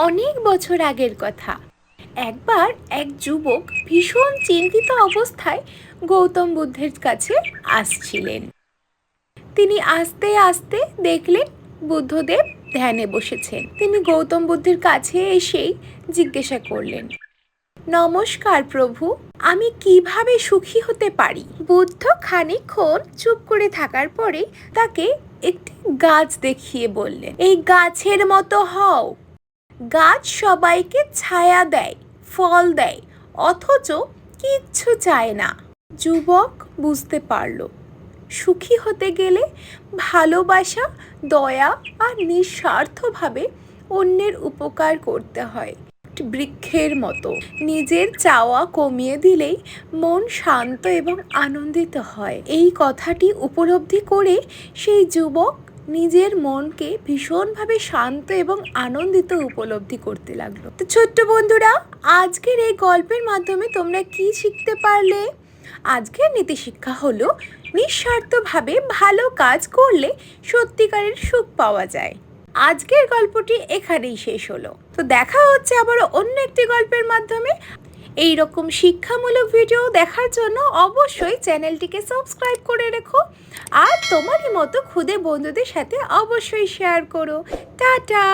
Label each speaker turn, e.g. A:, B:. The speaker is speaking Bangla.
A: অনেক বছর আগের কথা। একবার এক যুবক ভীষণ চিন্তিত অবস্থায় গৌতম বুদ্ধের কাছে আসছিলেন। তিনি আস্তে আস্তে দেখলেন বুদ্ধদেব ধ্যানে বসেছেন। তিনি গৌতম বুদ্ধের কাছে এসেই জিজ্ঞাসা করলেন, নমস্কার প্রভু, আমি কিভাবে সুখী হতে পারি? বুদ্ধ খানিকক্ষণ চুপ করে থাকার পরে তাকে একটি গাছ দেখিয়ে বললেন, এই গাছের মতো হও। গাছ সবাইকে ছায়া দেয়, ফল দেয়, অথচ কিচ্ছু চায় না। যুবক বুঝতে পারল, সুখী হতে গেলে ভালোবাসা, দয়া আর নিঃস্বার্থভাবে অন্যের উপকার করতে হয়। বৃক্ষের মতো নিজের চাওয়া কমিয়ে দিলেই মন শান্ত এবং আনন্দিত হয়। এই কথাটি উপলব্ধি করে সেই যুবক নিজের মনকে ভীষণভাবে শান্ত এবং আনন্দিত উপলব্ধি করতে লাগলো। তো ছোট্ট বন্ধুরা, আজকের এই গল্পের মাধ্যমে তোমরা কি শিখতে পারলে? আজকের নীতি শিক্ষা হলো, নিঃস্বার্থভাবে ভালো কাজ করলে সত্যিকারের সুখ পাওয়া যায়। আজকের গল্পটি এখানেই শেষ হলো। তো দেখা হচ্ছে আবার অন্য একটি গল্পের মাধ্যমে। এই রকম শিক্ষামূলক ভিডিও দেখার জন্য অবশ্যই চ্যানেলটিকে সাবস্ক্রাইব করে রেখো, আর তোমারই মতো খুদে বন্ধুদের সাথে অবশ্যই শেয়ার করো। টাটা।